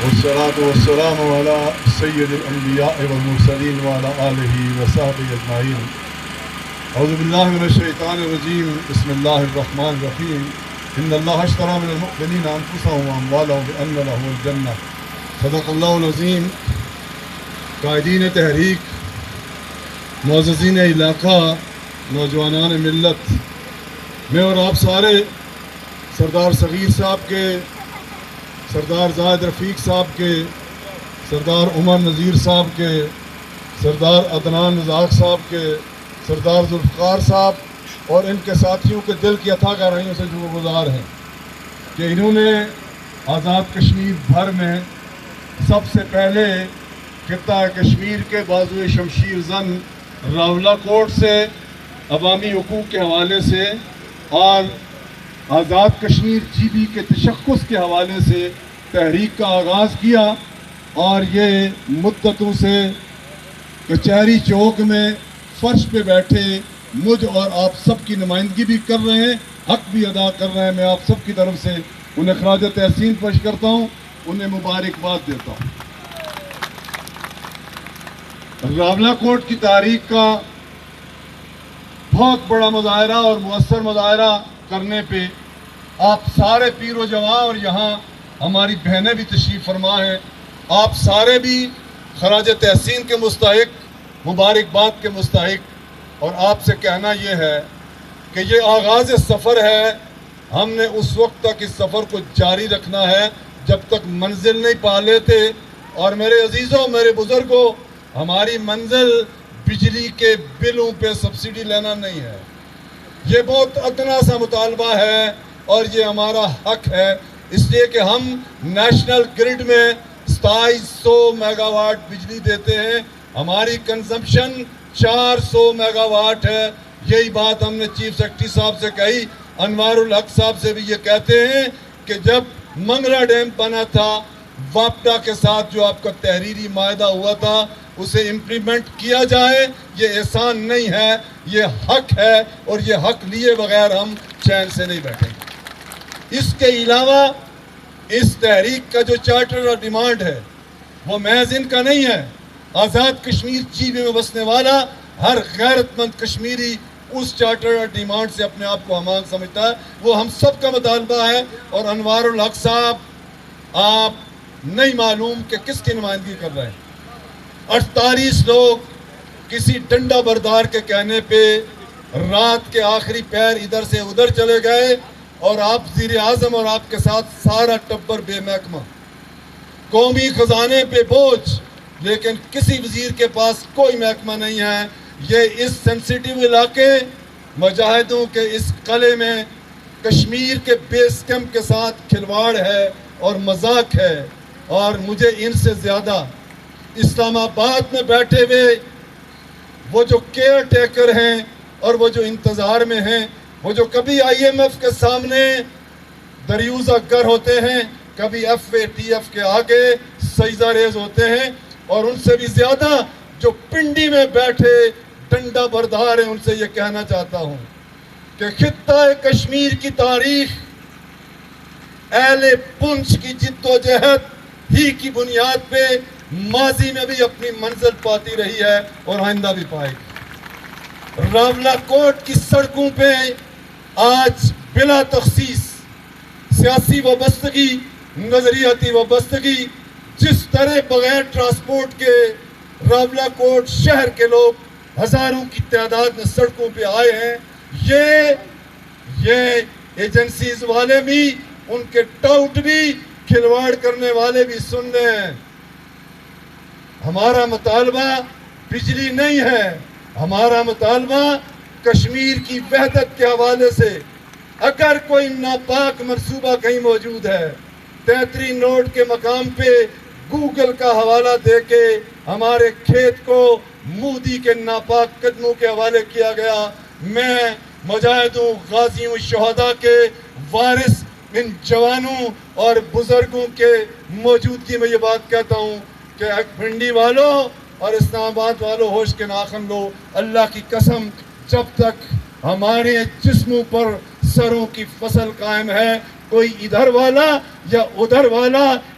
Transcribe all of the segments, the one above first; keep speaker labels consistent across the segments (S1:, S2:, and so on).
S1: والصلاة والسلام على سيد الأنبياء والمرسلين وعلى آله وصحبه أجمعين. أعوذ بالله من الشيطان الرجيم. بسم الله الرحمن الرحيم. إن الله اشترى من المؤمنين أنفسهم وأموالهم بأن لهم الجنة. صدق الله العظيم. قائدین تحریک، معززین علاقہ، نوجوانان ملت، میں اور آپ سارے سردار صغیر صاحب کے، سردار زاہد رفیق صاحب کے، سردار عمر نذیر صاحب کے، سردار عدنان رزاق صاحب کے، سردار ذوالفقار صاحب اور ان کے ساتھیوں کے دل کی اتھا گہرائیوں سے شکر گزار ہیں کہ انہوں نے آزاد کشمیر بھر میں سب سے پہلے خطہ کشمیر کے بازوئے شمشیر زن راولہ کوٹ سے عوامی حقوق کے حوالے سے اور آزاد کشمیر جی بی کے تشخص کے حوالے سے تحریک کا آغاز کیا، اور یہ مدتوں سے کچہری چوک میں فرش پہ بیٹھے مجھ اور آپ سب کی نمائندگی بھی کر رہے ہیں، حق بھی ادا کر رہے ہیں۔ میں آپ سب کی طرف سے انہیں خراج تحسین پیش کرتا ہوں، انہیں مبارکباد دیتا ہوں۔ راولہ کوٹ کی تاریخ کا بہت بڑا مظاہرہ اور مؤثر مظاہرہ کرنے پہ آپ سارے پیر و جواں اور یہاں ہماری بہنیں بھی تشریف فرما ہیں، آپ سارے بھی خراج تحسین کے مستحق، مبارکباد کے مستحق، اور آپ سے کہنا یہ ہے کہ یہ آغاز سفر ہے، ہم نے اس وقت تک اس سفر کو جاری رکھنا ہے جب تک منزل نہیں پا لیتے۔ اور میرے عزیزوں، میرے بزرگوں، ہماری منزل بجلی کے بلوں پہ سبسڈی لینا نہیں ہے، یہ بہت ادنا سا مطالبہ ہے اور یہ ہمارا حق ہے، اس لیے کہ ہم نیشنل گرڈ میں 2700 میگا واٹ بجلی دیتے ہیں، ہماری کنزمپشن 400 میگا واٹ ہے۔ یہی بات ہم نے چیف سیکرٹری صاحب سے کہی، انوار الحق صاحب سے بھی یہ کہتے ہیں کہ جب منگلا ڈیم بنا تھا، واپڈا کے ساتھ جو آپ کا تحریری معاہدہ ہوا تھا اسے امپلیمنٹ کیا جائے، یہ احسان نہیں ہے، یہ حق ہے، اور یہ حق لیے بغیر ہم چین سے نہیں بیٹھیں گے۔ اس کے علاوہ اس تحریک کا جو چارٹر اور ڈیمانڈ ہے وہ محض ان کا نہیں ہے، آزاد کشمیر جی بی میں بسنے والا ہر غیرت مند کشمیری اس چارٹر اور ڈیمانڈ سے اپنے آپ کو ہمانگ سمجھتا ہے، وہ ہم سب کا مطالبہ ہے۔ اور انوار الحق صاحب، آپ نہیں معلوم کہ کس کی نمائندگی کر رہے ہیں، 48 لوگ کسی ڈنڈا بردار کے کہنے پہ رات کے آخری پیر ادھر سے ادھر چلے گئے، اور آپ وزیر اعظم اور آپ کے ساتھ سارا ٹبر بے محکمہ، قومی خزانے پہ بوجھ، لیکن کسی وزیر کے پاس کوئی محکمہ نہیں ہے۔ یہ اس سینسیٹیو علاقے مجاہدوں کے اس قلعے میں کشمیر کے بیس کیمپ کے ساتھ کھلواڑ ہے اور مذاق ہے، اور مجھے ان سے زیادہ اسلام آباد میں بیٹھے ہوئے وہ جو کیئر ٹیکر ہیں اور وہ جو انتظار میں ہیں، وہ جو کبھی IMF کے سامنے دریوزہ گر ہوتے ہیں، کبھی FATF کے آگے سجدہ ریز ہوتے ہیں، اور ان سے بھی زیادہ جو پنڈی میں بیٹھے ڈنڈا بردار ہیں، ان سے یہ کہنا چاہتا ہوں کہ خطہ کشمیر کی تاریخ اہل پنچ کی جد و جہد ہی کی بنیاد پہ ماضی میں بھی اپنی منزل پاتی رہی ہے اور آئندہ بھی پائے گی۔ راولہ کوٹ کی سڑکوں پہ آج بلا تخصیص سیاسی وابستگی، نظریاتی وابستگی، جس طرح بغیر ٹرانسپورٹ کے راولہ کوٹ شہر کے لوگ ہزاروں کی تعداد میں سڑکوں پہ آئے ہیں، یہ ایجنسیز والے بھی، ان کے ٹاؤٹ بھی، کھلواڑ کرنے والے بھی سن رہے ہیں۔ ہمارا مطالبہ بجلی نہیں ہے، ہمارا مطالبہ کشمیر کی وحدت کے حوالے سے اگر کوئی ناپاک منصوبہ کہیں موجود ہے، 33 نوٹ کے مقام پہ گوگل کا حوالہ دے کے ہمارے کھیت کو مودی کے ناپاک قدموں کے حوالے کیا گیا۔ میں مجاہدوں، غازیوں، شہداء کے وارث ان جوانوں اور بزرگوں کے موجودگی میں یہ بات کہتا ہوں کہ بھنڈی والوں اور اسلام آباد والوں ہوش کے ناخن لو، اللہ کی قسم جب تک ہمارے جسموں پر سروں کی فصل قائم ہے، کوئی ادھر والا یا ادھر والا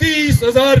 S1: 30,000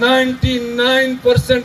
S1: 99%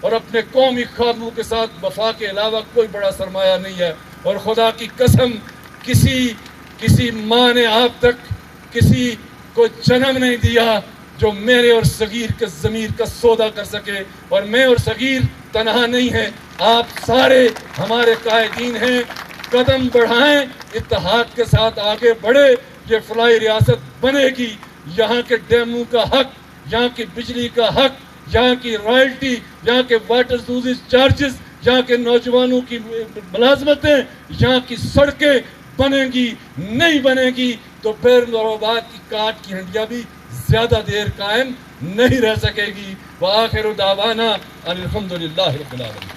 S1: اور اپنے قومی خوابوں کے ساتھ وفا کے علاوہ کوئی بڑا سرمایہ نہیں ہے. اور خدا کی قسم کسی ماں نے آپ تک کسی کو جنم نہیں دیا جو میرے اور صغیر کے ضمیر کا سودا کر سکے. اور میں اور صغیر تنہا نہیں ہیں، آپ سارے ہمارے قائدین ہیں. قدم بڑھائیں، اتحاد کے ساتھ آگے بڑھے. یہ فلاحی ریاست بنے گی. یہاں کے ڈیموں کا حق، یہاں کی بجلی کا حق، یہاں کی رائلٹی، یہاں کے واٹر سوزیز چارجز، یہاں کے نوجوانوں کی ملازمتیں، یہاں کی سڑکیں بنیں گی. نہیں بنے گی تو پھر نوروباد کی کاٹ کی ہنڈیاں بھی زیادہ دیر قائم نہیں رہ سکے گی. وآخر دعوانا ان الحمدللہ رب العالمین.